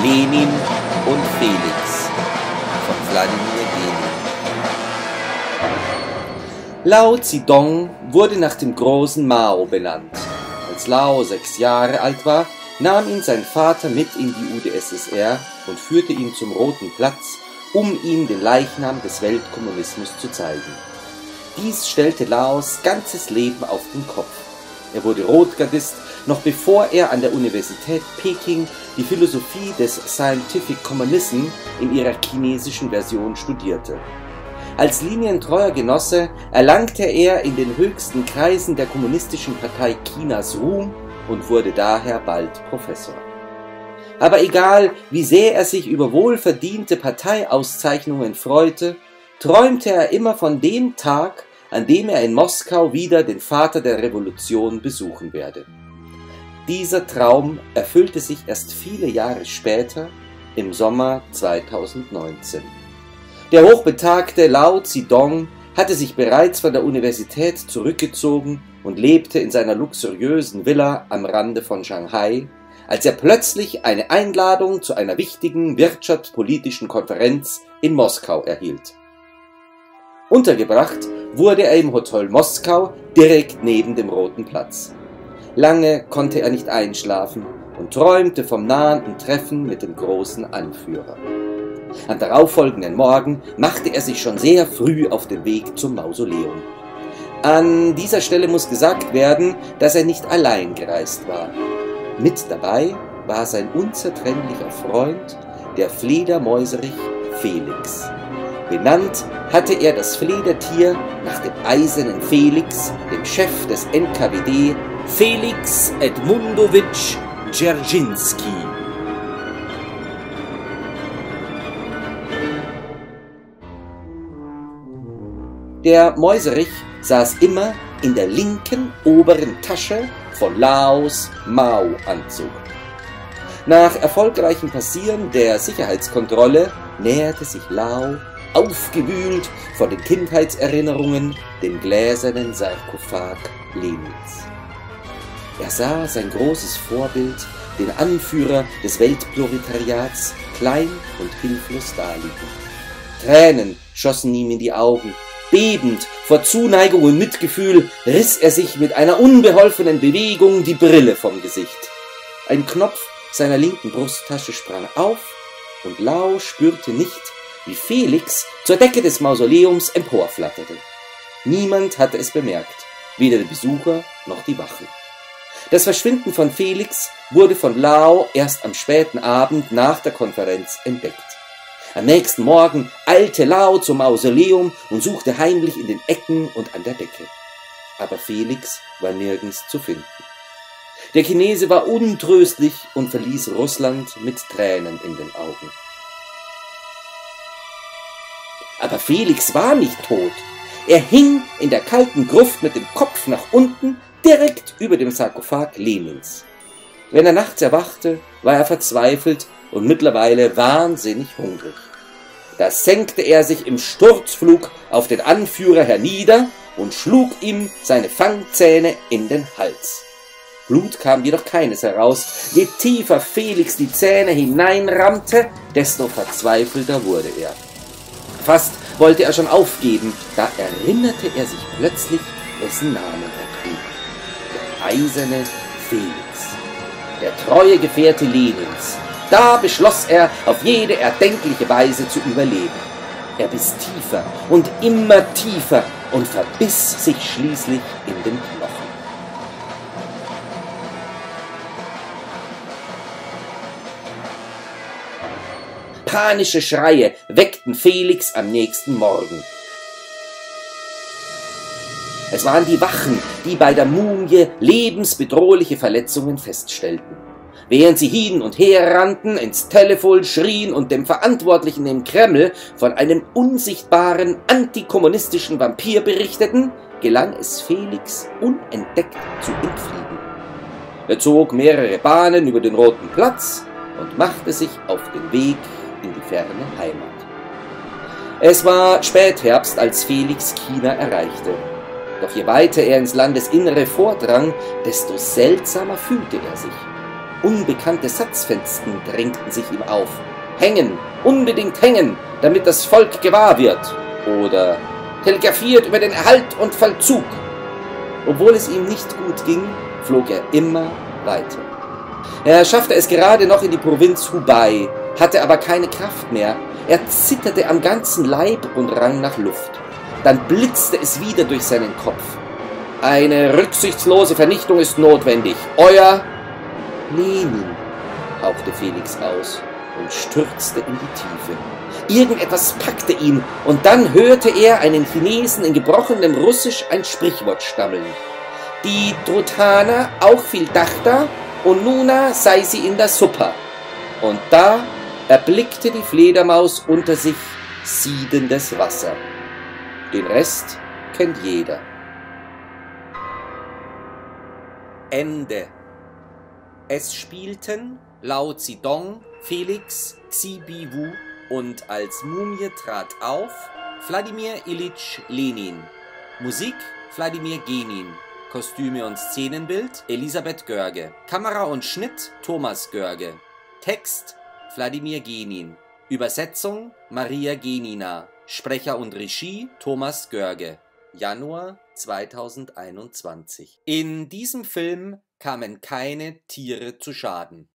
Lenin und Felix von Wladimir Lenin. Lao Zedong wurde nach dem großen Mao benannt. Als Lao 6 Jahre alt war, nahm ihn sein Vater mit in die UdSSR und führte ihn zum Roten Platz, um ihm den Leichnam des Weltkommunismus zu zeigen. Dies stellte Laos ganzes Leben auf den Kopf. Er wurde Rotgardist, noch bevor er an der Universität Peking die Philosophie des Scientific Communism in ihrer chinesischen Version studierte. Als linientreuer Genosse erlangte er in den höchsten Kreisen der Kommunistischen Partei Chinas Ruhm und wurde daher bald Professor. Aber egal, wie sehr er sich über wohlverdiente Parteiauszeichnungen freute, träumte er immer von dem Tag, an dem er in Moskau wieder den Vater der Revolution besuchen werde. Dieser Traum erfüllte sich erst viele Jahre später, im Sommer 2019. Der hochbetagte Lao Zedong hatte sich bereits von der Universität zurückgezogen und lebte in seiner luxuriösen Villa am Rande von Shanghai, als er plötzlich eine Einladung zu einer wichtigen wirtschaftspolitischen Konferenz in Moskau erhielt. Untergebracht wurde er im Hotel Moskau direkt neben dem Roten Platz. Lange konnte er nicht einschlafen und träumte vom nahenden Treffen mit dem großen Anführer. Am darauffolgenden Morgen machte er sich schon sehr früh auf den Weg zum Mausoleum. An dieser Stelle muss gesagt werden, dass er nicht allein gereist war. Mit dabei war sein unzertrennlicher Freund, der Fledermäuserich Felix. Benannt hatte er das Fledertier nach dem eisernen Felix, dem Chef des NKWD, Felix Edmundowitsch Dzerzhinsky. Der Mäuserich saß immer in der linken oberen Tasche von Laos Mao-Anzug. Nach erfolgreichem Passieren der Sicherheitskontrolle näherte sich Lao, aufgewühlt von den Kindheitserinnerungen, dem gläsernen Sarkophag Lenins. Er sah sein großes Vorbild, den Anführer des Weltproletariats, klein und hilflos daliegen. Tränen schossen ihm in die Augen. Bebend vor Zuneigung und Mitgefühl riss er sich mit einer unbeholfenen Bewegung die Brille vom Gesicht. Ein Knopf seiner linken Brusttasche sprang auf und Lao spürte nicht, wie Felix zur Decke des Mausoleums emporflatterte. Niemand hatte es bemerkt, weder die Besucher noch die Wachen. Das Verschwinden von Felix wurde von Lao erst am späten Abend nach der Konferenz entdeckt. Am nächsten Morgen eilte Lao zum Mausoleum und suchte heimlich in den Ecken und an der Decke. Aber Felix war nirgends zu finden. Der Chinese war untröstlich und verließ Russland mit Tränen in den Augen. Aber Felix war nicht tot. Er hing in der kalten Gruft mit dem Kopf nach unten, direkt über dem Sarkophag Lenins. Wenn er nachts erwachte, war er verzweifelt und mittlerweile wahnsinnig hungrig. Da senkte er sich im Sturzflug auf den Anführer hernieder und schlug ihm seine Fangzähne in den Hals. Blut kam jedoch keines heraus. Je tiefer Felix die Zähne hineinrammte, desto verzweifelter wurde er. Fast wollte er schon aufgeben, da erinnerte er sich plötzlich, wessen Namen er trug. Der eiserne Felix, der treue Gefährte Lenins. Da beschloss er, auf jede erdenkliche Weise zu überleben. Er biss tiefer und immer tiefer und verbiss sich schließlich in den Knochen. Panische Schreie weckten Felix am nächsten Morgen. Es waren die Wachen, die bei der Mumie lebensbedrohliche Verletzungen feststellten. Während sie hin und her rannten, ins Telefon schrien und dem Verantwortlichen im Kreml von einem unsichtbaren antikommunistischen Vampir berichteten, gelang es Felix, unentdeckt zu entfliehen. Er zog mehrere Bahnen über den Roten Platz und machte sich auf den Weg in die ferne Heimat. Es war Spätherbst, als Felix China erreichte. Doch je weiter er ins Landesinnere vordrang, desto seltsamer fühlte er sich. Unbekannte Satzfenster drängten sich ihm auf. Hängen, unbedingt hängen, damit das Volk gewahr wird. Oder telegrafiert über den Erhalt und Vollzug. Obwohl es ihm nicht gut ging, flog er immer weiter. Er schaffte es gerade noch in die Provinz Hubei, hatte aber keine Kraft mehr. Er zitterte am ganzen Leib und rang nach Luft. Dann blitzte es wieder durch seinen Kopf. Eine rücksichtslose Vernichtung ist notwendig. Euer Lenin, hauchte Felix aus und stürzte in die Tiefe. Irgendetwas packte ihn, und dann hörte er einen Chinesen in gebrochenem Russisch ein Sprichwort stammeln. Die Trutana auch viel dachte, und nuna sei sie in der Suppe. Und da erblickte die Fledermaus unter sich siedendes Wasser. Den Rest kennt jeder. Ende. Es spielten Lao Zedong, Felix Xibiwu und als Mumie trat auf Wladimir Iljitsch Lenin. Musik Wladimir Genin. Kostüme und Szenenbild Elisabeth Görge. Kamera und Schnitt Thomas Görge. Text Wladimir Genin. Übersetzung Maria Genina. Sprecher und Regie Thomas Görge. Januar 2021. In diesem Film kamen keine Tiere zu Schaden.